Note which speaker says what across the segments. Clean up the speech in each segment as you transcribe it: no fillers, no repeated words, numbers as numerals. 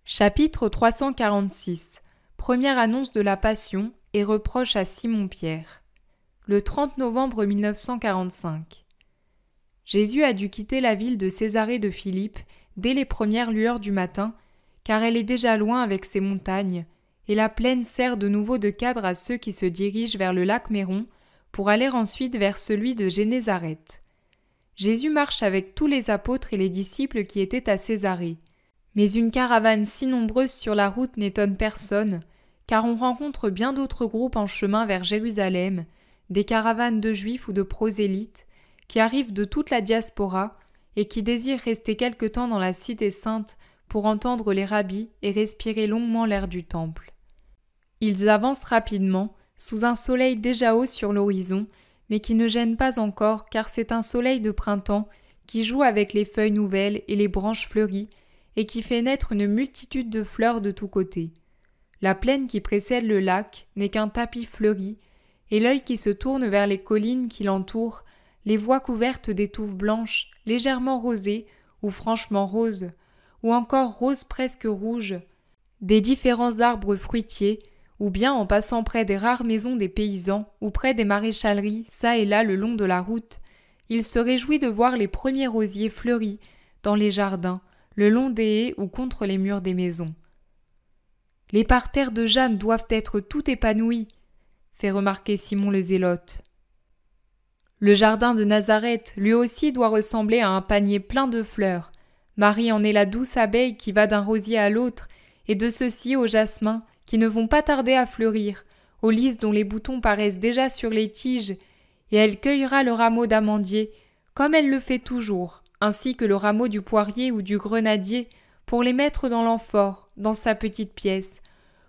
Speaker 1: Chapitre 346. Première annonce de la Passion et reproche à Simon-Pierre. Le 30 novembre 1945. Jésus a dû quitter la ville de Césarée de Philippe dès les premières lueurs du matin, car elle est déjà loin avec ses montagnes, et la plaine sert de nouveau de cadre à ceux qui se dirigent vers le lac Méron pour aller ensuite vers celui de Génézareth. Jésus marche avec tous les apôtres et les disciples qui étaient à Césarée. Mais une caravane si nombreuse sur la route n'étonne personne, car on rencontre bien d'autres groupes en chemin vers Jérusalem, des caravanes de Juifs ou de prosélytes, qui arrivent de toute la diaspora et qui désirent rester quelque temps dans la cité sainte pour entendre les rabbis et respirer longuement l'air du temple. Ils avancent rapidement, sous un soleil déjà haut sur l'horizon, mais qui ne gêne pas encore car c'est un soleil de printemps qui joue avec les feuilles nouvelles et les branches fleuries, et qui fait naître une multitude de fleurs de tous côtés. La plaine qui précède le lac n'est qu'un tapis fleuri, et l'œil qui se tourne vers les collines qui l'entourent les voit couvertes d'étouffes blanches, légèrement rosées ou franchement roses, ou encore roses presque rouges, des différents arbres fruitiers, ou bien en passant près des rares maisons des paysans ou près des maréchaleries çà et là le long de la route, il se réjouit de voir les premiers rosiers fleuris dans les jardins, le long des haies ou contre les murs des maisons. Les parterres de Jeanne doivent être tout épanouis, fait remarquer Simon le Zélote. Le jardin de Nazareth, lui aussi, doit ressembler à un panier plein de fleurs. Marie en est la douce abeille qui va d'un rosier à l'autre, et de ceux-ci aux jasmins, qui ne vont pas tarder à fleurir, aux lys dont les boutons paraissent déjà sur les tiges, et elle cueillera le rameau d'amandier, comme elle le fait toujours, ainsi que le rameau du poirier ou du grenadier, pour les mettre dans l'amphore, dans sa petite pièce.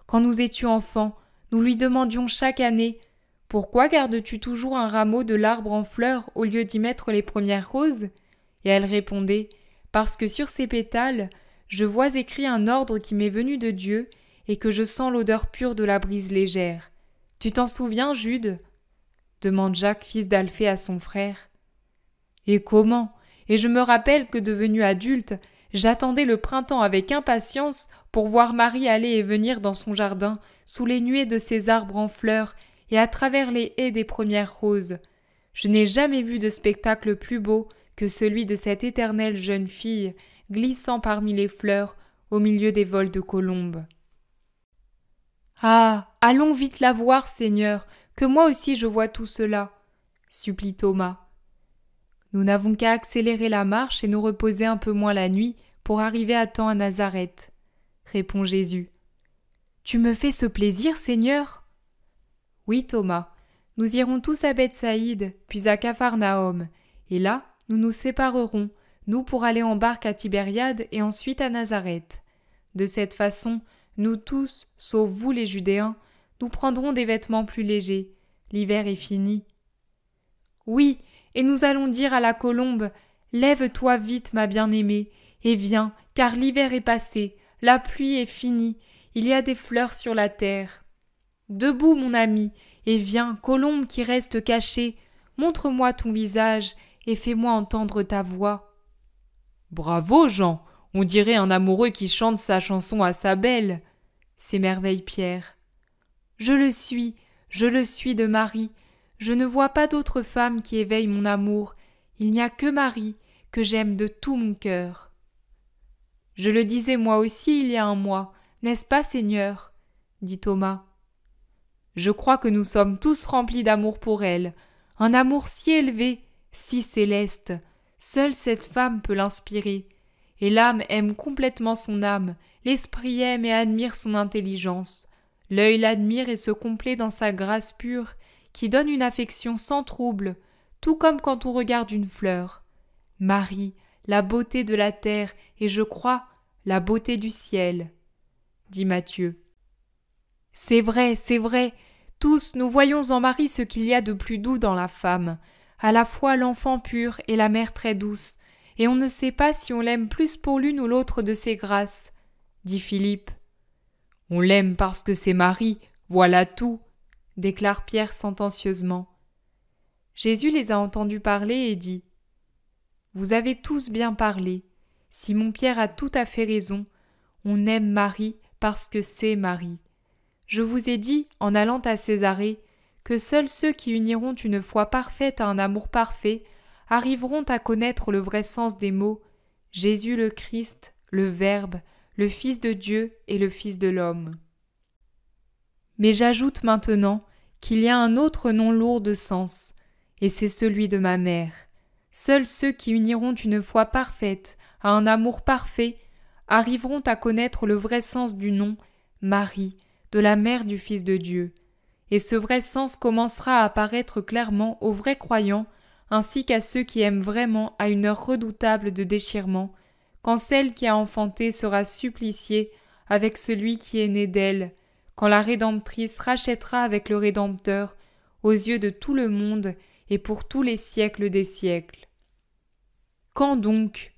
Speaker 1: Quand nous étions enfants, nous lui demandions chaque année « Pourquoi gardes-tu toujours un rameau de l'arbre en fleurs au lieu d'y mettre les premières roses ?» Et elle répondait « Parce que sur ces pétales, je vois écrit un ordre qui m'est venu de Dieu et que je sens l'odeur pure de la brise légère. Tu t'en souviens, Jude ?» demande Jacques, fils d'Alphée, à son frère. « Et comment ? Et je me rappelle que, devenu adulte, j'attendais le printemps avec impatience pour voir Marie aller et venir dans son jardin, sous les nuées de ses arbres en fleurs et à travers les haies des premières roses. Je n'ai jamais vu de spectacle plus beau que celui de cette éternelle jeune fille, glissant parmi les fleurs, au milieu des vols de colombes. Ah, allons vite la voir, Seigneur, que moi aussi je vois tout cela, supplie Thomas. Nous n'avons qu'à accélérer la marche et nous reposer un peu moins la nuit pour arriver à temps à Nazareth, répond Jésus. Tu me fais ce plaisir, Seigneur ? Oui, Thomas, nous irons tous à Bethsaïde, puis à Capharnaüm, et là, nous nous séparerons, nous pour aller en barque à Tibériade et ensuite à Nazareth. De cette façon, nous tous, sauf vous les Judéens, nous prendrons des vêtements plus légers. L'hiver est fini. Oui, et nous allons dire à la colombe « Lève-toi vite, ma bien-aimée, et viens, car l'hiver est passé, la pluie est finie, il y a des fleurs sur la terre. Debout, mon ami, et viens, colombe qui reste cachée, montre-moi ton visage et fais-moi entendre ta voix. » Bravo, Jean, on dirait un amoureux qui chante sa chanson à sa belle, s'émerveille Pierre. Je le suis de Marie. Je ne vois pas d'autre femme qui éveille mon amour. Il n'y a que Marie, que j'aime de tout mon cœur. Je le disais moi aussi il y a un mois, n'est-ce pas, Seigneur ? Dit Thomas. Je crois que nous sommes tous remplis d'amour pour elle, un amour si élevé, si céleste. Seule cette femme peut l'inspirer. Et l'âme aime complètement son âme, l'esprit aime et admire son intelligence. L'œil l'admire et se complaît dans sa grâce pure, qui donne une affection sans trouble, tout comme quand on regarde une fleur. Marie, la beauté de la terre et, je crois, la beauté du ciel, dit Matthieu. C'est vrai, tous nous voyons en Marie ce qu'il y a de plus doux dans la femme, à la fois l'enfant pur et la mère très douce, et on ne sait pas si on l'aime plus pour l'une ou l'autre de ses grâces, dit Philippe. On l'aime parce que c'est Marie, voilà tout, déclare Pierre sentencieusement. Jésus les a entendus parler et dit « Vous avez tous bien parlé. Simon-Pierre a tout à fait raison. On aime Marie parce que c'est Marie. Je vous ai dit, en allant à Césarée, que seuls ceux qui uniront une foi parfaite à un amour parfait arriveront à connaître le vrai sens des mots « Jésus le Christ, le Verbe, le Fils de Dieu et le Fils de l'homme ». Mais j'ajoute maintenant qu'il y a un autre nom lourd de sens, et c'est celui de ma mère. Seuls ceux qui uniront une foi parfaite à un amour parfait arriveront à connaître le vrai sens du nom Marie, de la mère du Fils de Dieu. Et ce vrai sens commencera à apparaître clairement aux vrais croyants ainsi qu'à ceux qui aiment vraiment à une heure redoutable de déchirement, quand celle qui a enfanté sera suppliciée avec celui qui est né d'elle, quand la Rédemptrice rachètera avec le Rédempteur aux yeux de tout le monde et pour tous les siècles des siècles. Quand donc ?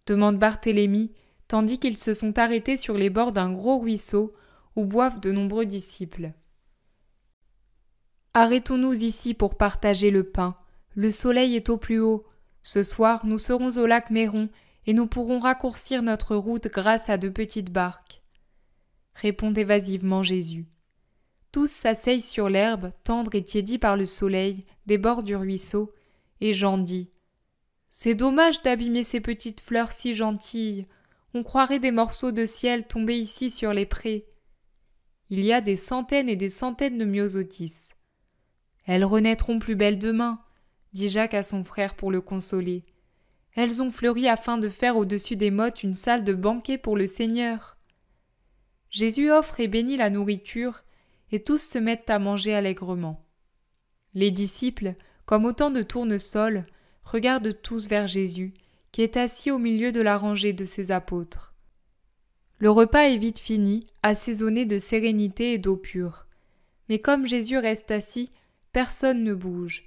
Speaker 1: Demande Barthélemy, tandis qu'ils se sont arrêtés sur les bords d'un gros ruisseau où boivent de nombreux disciples. Arrêtons-nous ici pour partager le pain. Le soleil est au plus haut. Ce soir, nous serons au lac Méron et nous pourrons raccourcir notre route grâce à de petites barques. Répond évasivement Jésus. Tous s'asseyent sur l'herbe, tendre et tiédie par le soleil, des bords du ruisseau, et Jean dit « C'est dommage d'abîmer ces petites fleurs si gentilles. On croirait des morceaux de ciel tombés ici sur les prés. » Il y a des centaines et des centaines de myosotis. « Elles renaîtront plus belles demain, » dit Jacques à son frère pour le consoler. « Elles ont fleuri afin de faire au-dessus des mottes une salle de banquet pour le Seigneur. » Jésus offre et bénit la nourriture, et tous se mettent à manger allègrement. Les disciples, comme autant de tournesols, regardent tous vers Jésus, qui est assis au milieu de la rangée de ses apôtres. Le repas est vite fini, assaisonné de sérénité et d'eau pure. Mais comme Jésus reste assis, personne ne bouge.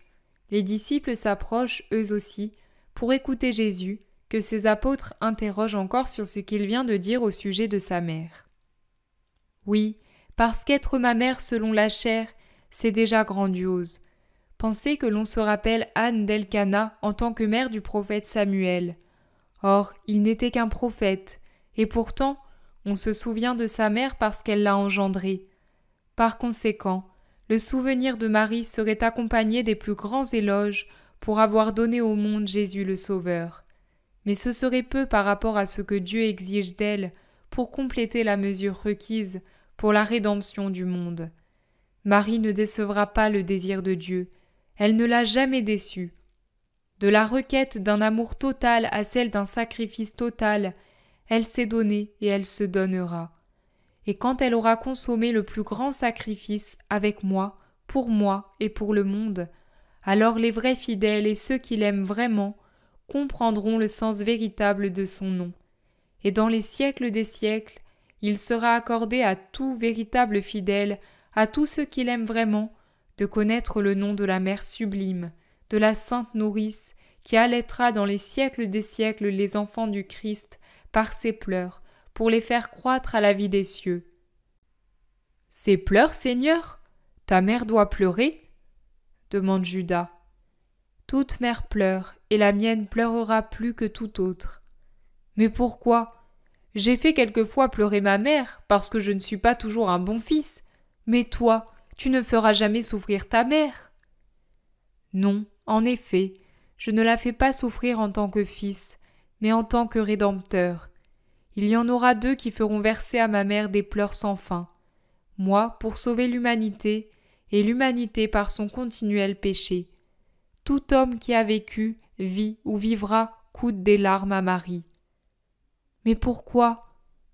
Speaker 1: Les disciples s'approchent, eux aussi, pour écouter Jésus, que ses apôtres interrogent encore sur ce qu'il vient de dire au sujet de sa mère. Oui, parce qu'être ma mère selon la chair, c'est déjà grandiose. Pensez que l'on se rappelle Anne d'Elkana en tant que mère du prophète Samuel. Or, il n'était qu'un prophète, et pourtant, on se souvient de sa mère parce qu'elle l'a engendré. Par conséquent, le souvenir de Marie serait accompagné des plus grands éloges pour avoir donné au monde Jésus le Sauveur. Mais ce serait peu par rapport à ce que Dieu exige d'elle pour compléter la mesure requise pour la rédemption du monde. Marie ne décevra pas le désir de Dieu, elle ne l'a jamais déçu. De la requête d'un amour total à celle d'un sacrifice total, elle s'est donnée et elle se donnera. Et quand elle aura consommé le plus grand sacrifice avec moi et pour le monde, alors les vrais fidèles et ceux qui l'aiment vraiment comprendront le sens véritable de son nom. Et dans les siècles des siècles, il sera accordé à tout véritable fidèle, à tous ceux qui l'aiment vraiment, de connaître le nom de la Mère sublime, de la Sainte Nourrice, qui allaitera dans les siècles des siècles les enfants du Christ par ses pleurs, pour les faire croître à la vie des cieux. « Ses pleurs, Seigneur ? Ta mère doit pleurer ?» demande Judas. « Toute mère pleure, et la mienne pleurera plus que toute autre. »« Mais pourquoi ? J'ai fait quelquefois pleurer ma mère, parce que je ne suis pas toujours un bon fils. Mais toi, tu ne feras jamais souffrir ta mère. » Non, en effet, je ne la fais pas souffrir en tant que fils, mais en tant que Rédempteur. Il y en aura deux qui feront verser à ma mère des pleurs sans fin. Moi, pour sauver l'humanité, et l'humanité par son continuel péché. Tout homme qui a vécu, vit ou vivra, coûte des larmes à Marie. « Mais pourquoi ?»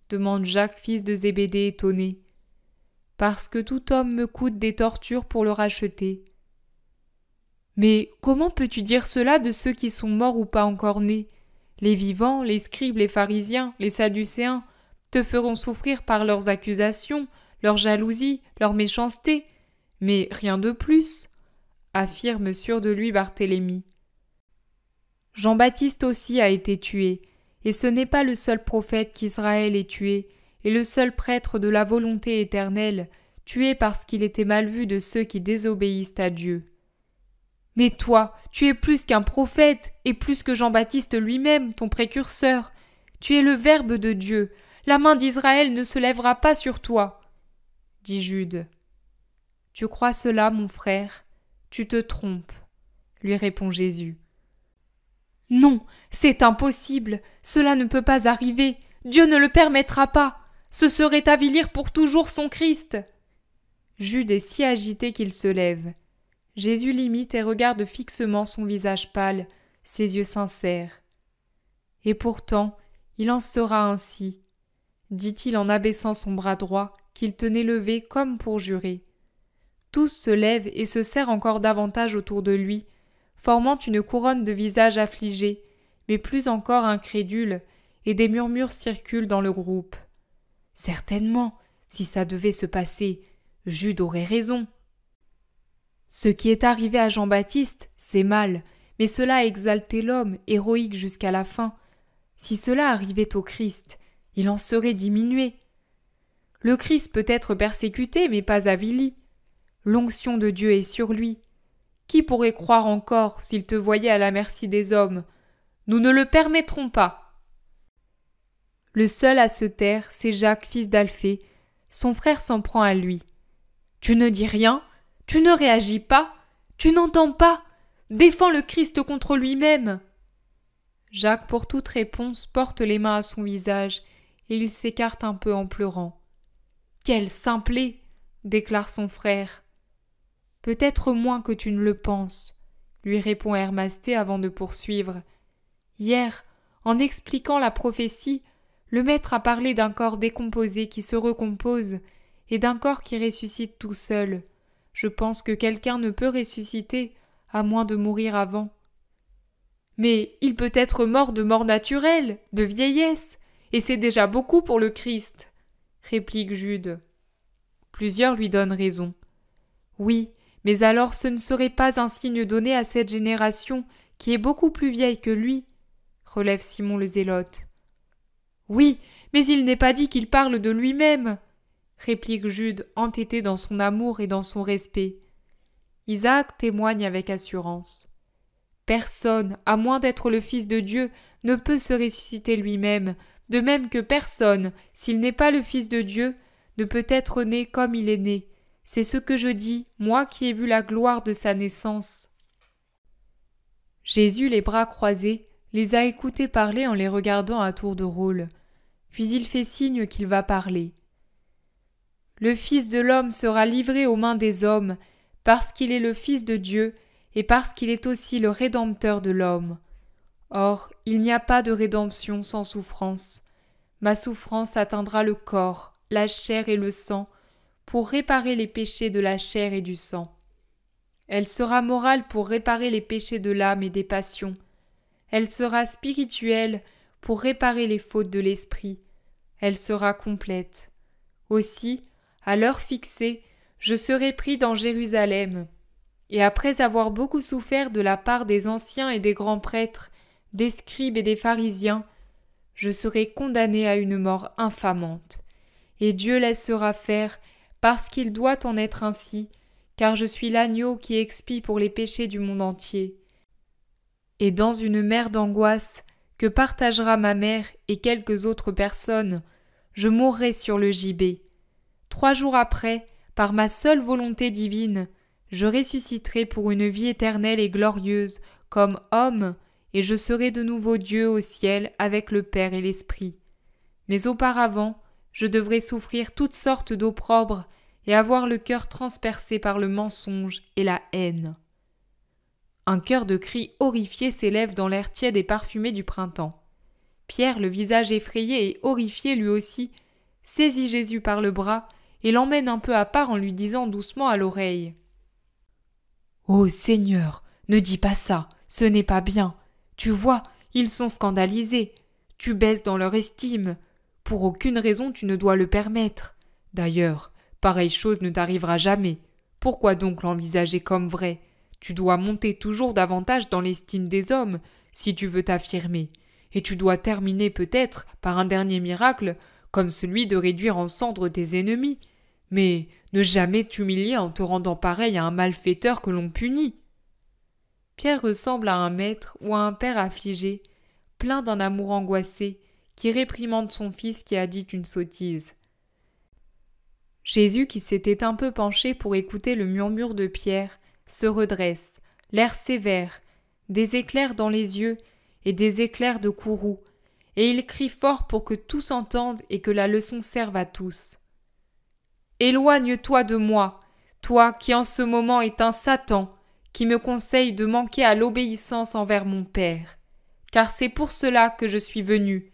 Speaker 1: demande Jacques, fils de Zébédée, étonné. « Parce que tout homme me coûte des tortures pour le racheter. »« Mais comment peux-tu dire cela de ceux qui sont morts ou pas encore nés ? Les vivants, les scribes, les pharisiens, les sadducéens, te feront souffrir par leurs accusations, leur jalousie, leur méchanceté, mais rien de plus, » affirme sûr de lui Barthélemy. Jean-Baptiste aussi a été tué, et ce n'est pas le seul prophète qu'Israël ait tué, et le seul prêtre de la volonté éternelle, tué parce qu'il était mal vu de ceux qui désobéissent à Dieu. Mais toi, tu es plus qu'un prophète, et plus que Jean-Baptiste lui-même, ton précurseur. Tu es le Verbe de Dieu, la main d'Israël ne se lèvera pas sur toi, dit Jude. Tu crois cela, mon frère? Tu te trompes, lui répond Jésus. Non, c'est impossible, cela ne peut pas arriver, Dieu ne le permettra pas, ce serait avilir pour toujours son Christ. Jude est si agité qu'il se lève. Jésus l'imite et regarde fixement son visage pâle, ses yeux sincères. Et pourtant, il en sera ainsi, dit-il en abaissant son bras droit qu'il tenait levé comme pour jurer. Tous se lèvent et se serrent encore davantage autour de lui, formant une couronne de visages affligés, mais plus encore incrédules, et des murmures circulent dans le groupe. Certainement, si ça devait se passer, Jude aurait raison. Ce qui est arrivé à Jean-Baptiste, c'est mal, mais cela a exalté l'homme, héroïque jusqu'à la fin. Si cela arrivait au Christ, il en serait diminué. Le Christ peut être persécuté, mais pas avili. L'onction de Dieu est sur lui. Qui pourrait croire encore s'il te voyait à la merci des hommes? Nous ne le permettrons pas. Le seul à se taire, c'est Jacques, fils d'Alphée. Son frère s'en prend à lui. Tu ne dis rien? Tu ne réagis pas? Tu n'entends pas? Défends le Christ contre lui-même. Jacques, pour toute réponse, porte les mains à son visage et il s'écarte un peu en pleurant. Quel simplet! Déclare son frère. Peut-être moins que tu ne le penses, lui répond Hermasté avant de poursuivre. Hier, en expliquant la prophétie, le maître a parlé d'un corps décomposé qui se recompose et d'un corps qui ressuscite tout seul. Je pense que quelqu'un ne peut ressusciter à moins de mourir avant. Mais il peut être mort de mort naturelle, de vieillesse, et c'est déjà beaucoup pour le Christ, réplique Jude. Plusieurs lui donnent raison. Oui, mais alors ce ne serait pas un signe donné à cette génération qui est beaucoup plus vieille que lui, relève Simon le Zélote. Oui, mais il n'est pas dit qu'il parle de lui-même, réplique Jude, entêté dans son amour et dans son respect. Isaac témoigne avec assurance. Personne, à moins d'être le Fils de Dieu, ne peut se ressusciter lui-même, de même que personne, s'il n'est pas le Fils de Dieu, ne peut être né comme il est né. C'est ce que je dis, moi qui ai vu la gloire de sa naissance. Jésus, les bras croisés, les a écoutés parler en les regardant à tour de rôle. Puis il fait signe qu'il va parler. Le Fils de l'homme sera livré aux mains des hommes, parce qu'il est le Fils de Dieu et parce qu'il est aussi le Rédempteur de l'homme. Or, il n'y a pas de rédemption sans souffrance. Ma souffrance atteindra le corps, la chair et le sang, pour réparer les péchés de la chair et du sang. Elle sera morale pour réparer les péchés de l'âme et des passions. Elle sera spirituelle pour réparer les fautes de l'esprit. Elle sera complète. Aussi, à l'heure fixée, je serai pris dans Jérusalem. Et après avoir beaucoup souffert de la part des anciens et des grands prêtres, des scribes et des pharisiens, je serai condamné à une mort infamante. Et Dieu laissera faire, parce qu'il doit en être ainsi, car je suis l'agneau qui expie pour les péchés du monde entier. Et dans une mer d'angoisse que partagera ma mère et quelques autres personnes, je mourrai sur le gibet. 3 jours après, par ma seule volonté divine, je ressusciterai pour une vie éternelle et glorieuse, comme homme, et je serai de nouveau Dieu au ciel avec le Père et l'Esprit. Mais auparavant, je devrais souffrir toutes sortes d'opprobres et avoir le cœur transpercé par le mensonge et la haine. Un chœur de cris horrifiés s'élève dans l'air tiède et parfumé du printemps. Pierre, le visage effrayé et horrifié lui aussi, saisit Jésus par le bras et l'emmène un peu à part en lui disant doucement à l'oreille. « Ô Seigneur, ne dis pas ça, ce n'est pas bien. Tu vois, ils sont scandalisés. Tu baisses dans leur estime. Pour aucune raison tu ne dois le permettre. D'ailleurs, pareille chose ne t'arrivera jamais. Pourquoi donc l'envisager comme vrai? Tu dois monter toujours davantage dans l'estime des hommes, si tu veux t'affirmer. Et tu dois terminer peut-être par un dernier miracle, comme celui de réduire en cendres tes ennemis. Mais ne jamais t'humilier en te rendant pareil à un malfaiteur que l'on punit. » Pierre ressemble à un maître ou à un père affligé, plein d'un amour angoissé, qui réprimande son fils qui a dit une sottise. Jésus, qui s'était un peu penché pour écouter le murmure de Pierre, se redresse, l'air sévère, des éclairs dans les yeux et des éclairs de courroux, et il crie fort pour que tous entendent et que la leçon serve à tous. « Éloigne-toi de moi, toi qui en ce moment est un Satan, qui me conseille de manquer à l'obéissance envers mon Père. Car c'est pour cela que je suis venu,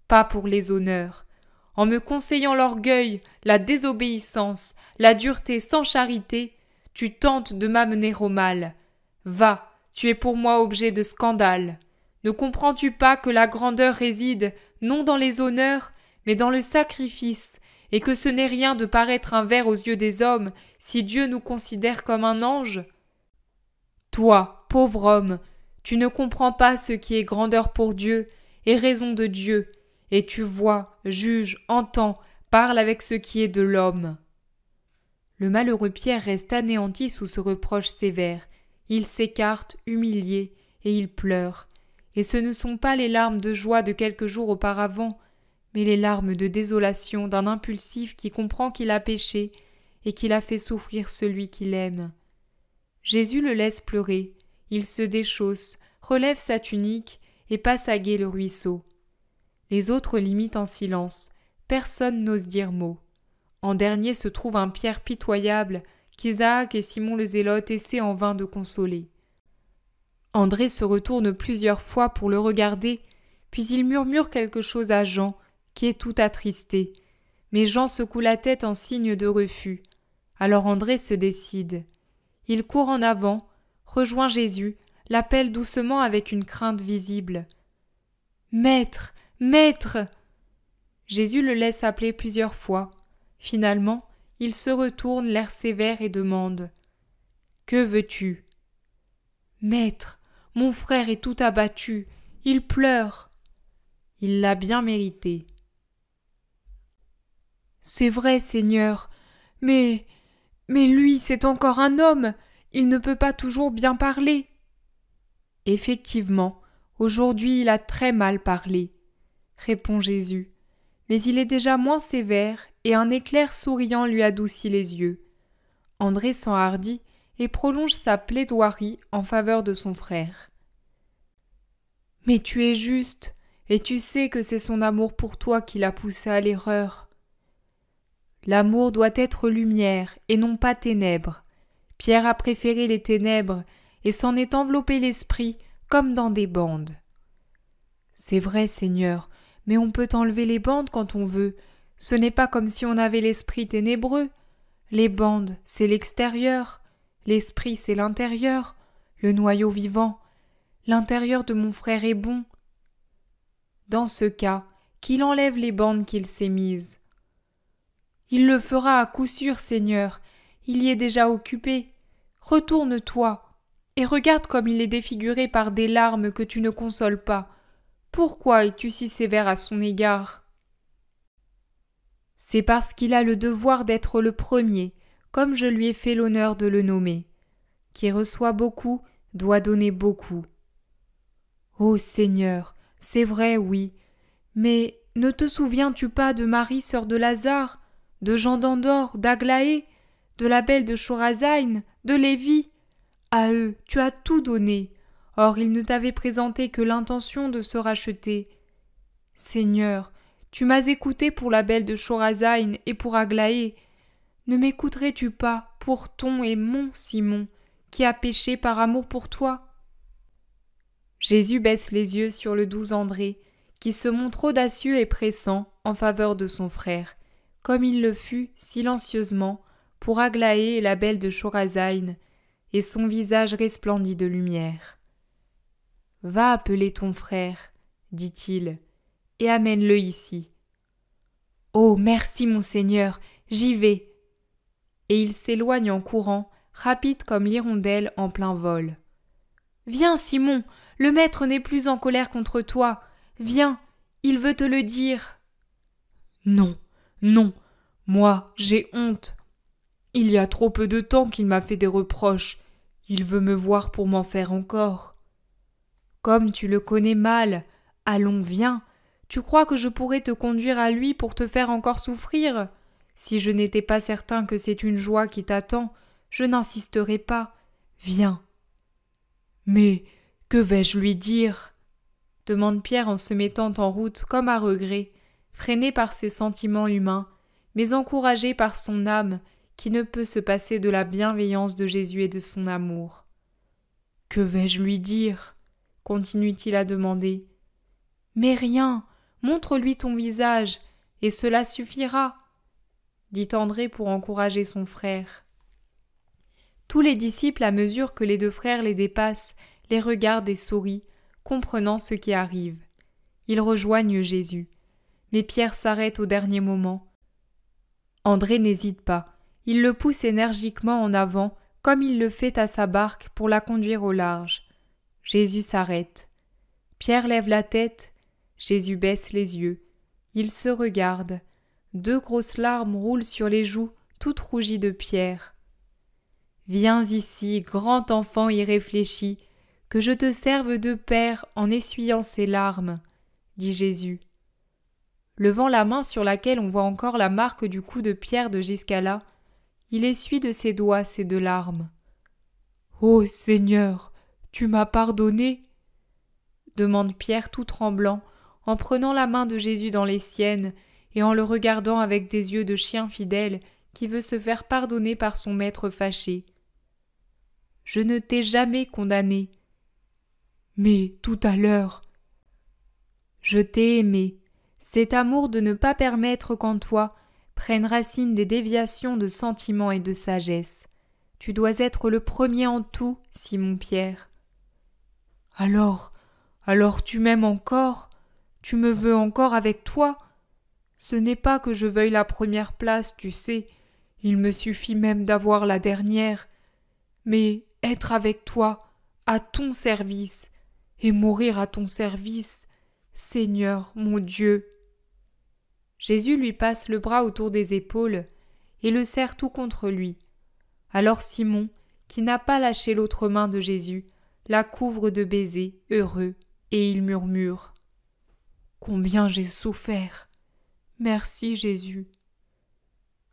Speaker 1: pas pour les honneurs. En me conseillant l'orgueil, la désobéissance, la dureté sans charité, tu tentes de m'amener au mal. Va, tu es pour moi objet de scandale. Ne comprends-tu pas que la grandeur réside non dans les honneurs, mais dans le sacrifice, et que ce n'est rien de paraître un ver aux yeux des hommes si Dieu nous considère comme un ange? Toi, pauvre homme, tu ne comprends pas ce qui est grandeur pour Dieu et raison de Dieu, et tu vois, juges, entends, parle avec ce qui est de l'homme. » Le malheureux Pierre reste anéanti sous ce reproche sévère. Il s'écarte, humilié, et il pleure. Et ce ne sont pas les larmes de joie de quelques jours auparavant, mais les larmes de désolation d'un impulsif qui comprend qu'il a péché et qu'il a fait souffrir celui qu'il aime. Jésus le laisse pleurer, il se déchausse, relève sa tunique et passe à gué le ruisseau. Les autres l'imitent en silence, personne n'ose dire mot. En dernier se trouve un Pierre pitoyable qu'Isaac et Simon le Zélote essaient en vain de consoler. André se retourne plusieurs fois pour le regarder, puis il murmure quelque chose à Jean, qui est tout attristé. Mais Jean secoue la tête en signe de refus. Alors André se décide. Il court en avant, rejoint Jésus, l'appelle doucement avec une crainte visible. « Maître, maître !» Jésus le laisse appeler plusieurs fois. Finalement, il se retourne, l'air sévère, et demande « Que veux-tu » ? « Maître, mon frère est tout abattu, il pleure. » Il l'a bien mérité. « C'est vrai, Seigneur, mais lui, c'est encore un homme, il ne peut pas toujours bien parler. » Effectivement, aujourd'hui il a très mal parlé, répond Jésus, mais il est déjà moins sévère et un éclair souriant lui adoucit les yeux. André s'enhardit et prolonge sa plaidoirie en faveur de son frère. « Mais tu es juste, et tu sais que c'est son amour pour toi qui l'a poussé à l'erreur. L'amour doit être lumière et non pas ténèbres. Pierre a préféré les ténèbres et s'en est enveloppé l'esprit comme dans des bandes. C'est vrai, Seigneur, mais on peut enlever les bandes quand on veut. Ce n'est pas comme si on avait l'esprit ténébreux. Les bandes, c'est l'extérieur. L'esprit, c'est l'intérieur, le noyau vivant. L'intérieur de mon frère est bon. Dans ce cas, qu'il enlève les bandes qu'il s'est mises. Il le fera à coup sûr, Seigneur. Il y est déjà occupé. Retourne-toi et regarde comme il est défiguré par des larmes que tu ne consoles pas. Pourquoi es-tu si sévère à son égard ? C'est parce qu'il a le devoir d'être le premier, comme je lui ai fait l'honneur de le nommer. Qui reçoit beaucoup doit donner beaucoup. Ô Seigneur, c'est vrai, oui, mais ne te souviens-tu pas de Marie, sœur de Lazare, de Jean d'Andorre, d'Aglaé, de la belle de Chorazaïne, de Lévi ? À eux, tu as tout donné. Or, ils ne t'avaient présenté que l'intention de se racheter. Seigneur, tu m'as écouté pour la belle de Chorazaïne et pour Aglaé. Ne m'écouterais-tu pas pour ton et mon Simon, qui a péché par amour pour toi ? Jésus baisse les yeux sur le doux André, qui se montre audacieux et pressant en faveur de son frère, comme il le fut silencieusement pour Aglaé et la belle de Chorazaïne, et son visage resplendit de lumière. « Va appeler ton frère, dit-il, et amène-le ici. »« Oh, merci, mon Seigneur, j'y vais. » Et il s'éloigne en courant, rapide comme l'hirondelle en plein vol. « Viens, Simon, le maître n'est plus en colère contre toi. Viens, il veut te le dire. »« Non, non, moi, j'ai honte. Il y a trop peu de temps qu'il m'a fait des reproches. Il veut me voir pour m'en faire encore. »« Comme tu le connais mal, allons, viens. Tu crois que je pourrais te conduire à lui pour te faire encore souffrir? Si je n'étais pas certain que c'est une joie qui t'attend, je n'insisterais pas. Viens. Mais que vais-je lui dire? Demande Pierre en se mettant en route comme à regret, freiné par ses sentiments humains, mais encouragé par son âme qui ne peut se passer de la bienveillance de Jésus et de son amour. Que vais-je lui dire? Continue-t-il à demander. Mais rien, montre-lui ton visage, et cela suffira, dit André pour encourager son frère. Tous les disciples, à mesure que les deux frères les dépassent, les regardent et sourient, comprenant ce qui arrive. Ils rejoignent Jésus. Mais Pierre s'arrête au dernier moment. André n'hésite pas. Il le pousse énergiquement en avant, comme il le fait à sa barque pour la conduire au large. Jésus s'arrête. Pierre lève la tête. Jésus baisse les yeux. Ils se regardent. 2 grosses larmes roulent sur les joues, toutes rougies de Pierre. « Viens ici, grand enfant irréfléchi, que je te serve de père en essuyant ces larmes, » dit Jésus. Levant la main sur laquelle on voit encore la marque du coup de pierre de jusqu'à là, il essuie de ses doigts ces 2 larmes. « Ô Seigneur, tu m'as pardonné ?» demande Pierre tout tremblant, en prenant la main de Jésus dans les siennes et en le regardant avec des yeux de chien fidèle qui veut se faire pardonner par son maître fâché. « Je ne t'ai jamais condamné. » « Mais tout à l'heure. »« Je t'ai aimé. Cet amour de ne pas permettre qu'en toi prennent racine des déviations de sentiments et de sagesse. Tu dois être le premier en tout, Simon-Pierre. »« Alors tu m'aimes encore? Tu me veux encore avec toi? Ce n'est pas que je veuille la première place, tu sais. Il me suffit même d'avoir la dernière. Mais être avec toi, à ton service, et mourir à ton service, Seigneur mon Dieu. » Jésus lui passe le bras autour des épaules et le serre tout contre lui. Alors Simon, qui n'a pas lâché l'autre main de Jésus, la couvre de baisers, heureux, et il murmure « Combien j'ai souffert! Merci Jésus !»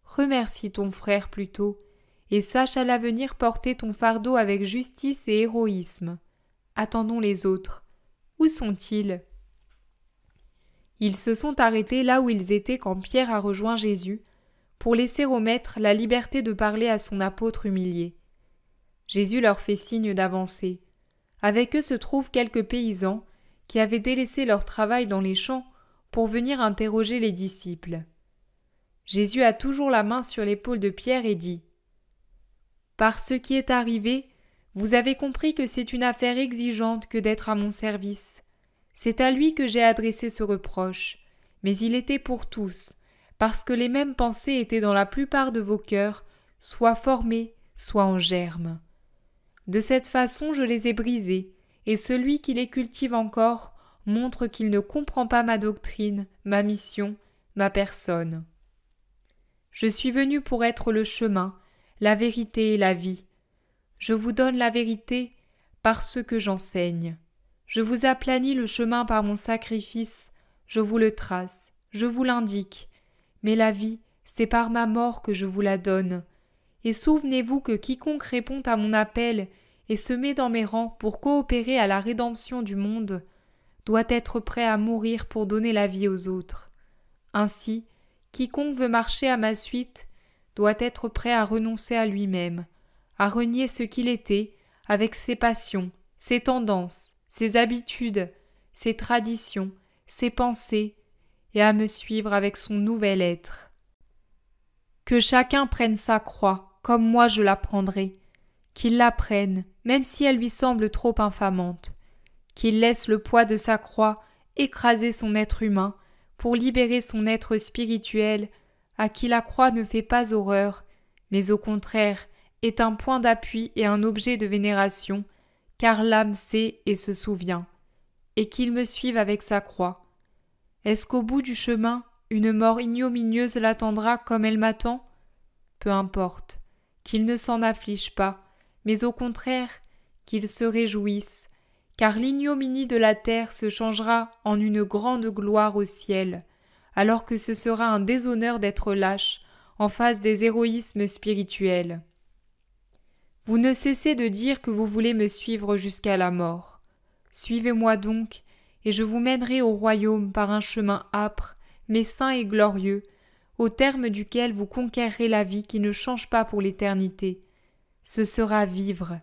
Speaker 1: Remercie ton frère plutôt, et sache à l'avenir porter ton fardeau avec justice et héroïsme. Attendons les autres. Où sont-ils? Ils se sont arrêtés là où ils étaient quand Pierre a rejoint Jésus, pour laisser au maître la liberté de parler à son apôtre humilié. Jésus leur fait signe d'avancer. Avec eux se trouvent quelques paysans qui avaient délaissé leur travail dans les champs pour venir interroger les disciples. Jésus a toujours la main sur l'épaule de Pierre et dit « Par ce qui est arrivé, vous avez compris que c'est une affaire exigeante que d'être à mon service. C'est à lui que j'ai adressé ce reproche, mais il était pour tous, parce que les mêmes pensées étaient dans la plupart de vos cœurs, soit formées, soit en germe. De cette façon je les ai brisées, et celui qui les cultive encore montre qu'il ne comprend pas ma doctrine, ma mission, ma personne. Je suis venu pour être le chemin, la vérité et la vie. Je vous donne la vérité par ce que j'enseigne. Je vous aplanis le chemin par mon sacrifice, je vous le trace, je vous l'indique. Mais la vie, c'est par ma mort que je vous la donne. Et souvenez-vous que quiconque répond à mon appel et se met dans mes rangs pour coopérer à la rédemption du monde, doit être prêt à mourir pour donner la vie aux autres. Ainsi, quiconque veut marcher à ma suite doit être prêt à renoncer à lui-même, à renier ce qu'il était, avec ses passions, ses tendances, ses habitudes, ses traditions, ses pensées, et à me suivre avec son nouvel être. Que chacun prenne sa croix, comme moi je la prendrai, qu'il la prenne, même si elle lui semble trop infamante, qu'il laisse le poids de sa croix écraser son être humain pour libérer son être spirituel, à qui la croix ne fait pas horreur, mais au contraire est un point d'appui et un objet de vénération, car l'âme sait et se souvient, et qu'il me suive avec sa croix. Est-ce qu'au bout du chemin, une mort ignominieuse l'attendra comme elle m'attend? Peu importe, qu'il ne s'en afflige pas, mais au contraire, qu'il se réjouisse, car l'ignominie de la terre se changera en une grande gloire au ciel, alors que ce sera un déshonneur d'être lâche en face des héroïsmes spirituels. Vous ne cessez de dire que vous voulez me suivre jusqu'à la mort. Suivez-moi donc, et je vous mènerai au royaume par un chemin âpre, mais saint et glorieux, au terme duquel vous conquérerez la vie qui ne change pas pour l'éternité. Ce sera vivre.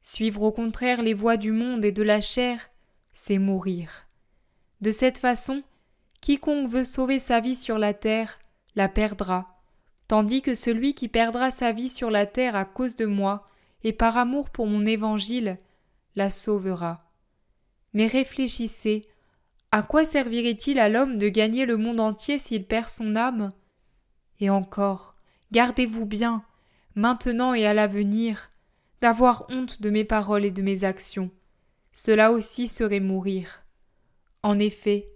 Speaker 1: Suivre au contraire les voies du monde et de la chair, c'est mourir. De cette façon, quiconque veut sauver sa vie sur la terre, la perdra, tandis que celui qui perdra sa vie sur la terre à cause de moi et par amour pour mon évangile, la sauvera. Mais réfléchissez, à quoi servirait-il à l'homme de gagner le monde entier s'il perd son âme ? Et encore, gardez-vous bien, maintenant et à l'avenir, d'avoir honte de mes paroles et de mes actions. Cela aussi serait mourir. En effet,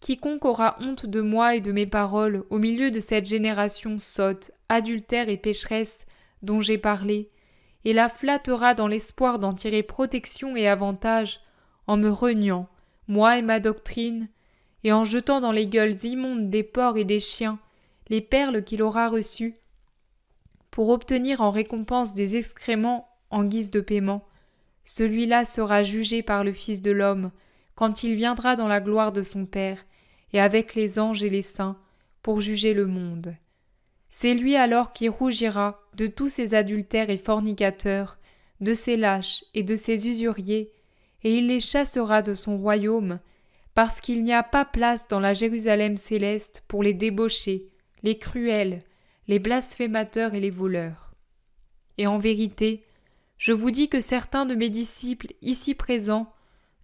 Speaker 1: quiconque aura honte de moi et de mes paroles au milieu de cette génération sotte, adultère et pécheresse dont j'ai parlé, et la flattera dans l'espoir d'en tirer protection et avantage, en me reniant, moi et ma doctrine, et en jetant dans les gueules immondes des porcs et des chiens les perles qu'il aura reçues, pour obtenir en récompense des excréments en guise de paiement, celui-là sera jugé par le Fils de l'homme quand il viendra dans la gloire de son Père et avec les anges et les saints pour juger le monde. C'est lui alors qui rougira de tous ces adultères et fornicateurs, de ces lâches et de ces usuriers, et il les chassera de son royaume, parce qu'il n'y a pas place dans la Jérusalem céleste pour les débauchés, les cruels, les blasphémateurs et les voleurs. Et en vérité, je vous dis que certains de mes disciples ici présents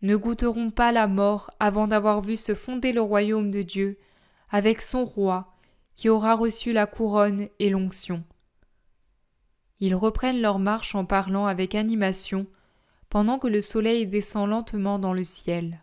Speaker 1: ne goûteront pas la mort avant d'avoir vu se fonder le royaume de Dieu, avec son roi, qui aura reçu la couronne et l'onction. Ils reprennent leur marche en parlant avec animation, pendant que le soleil descend lentement dans le ciel.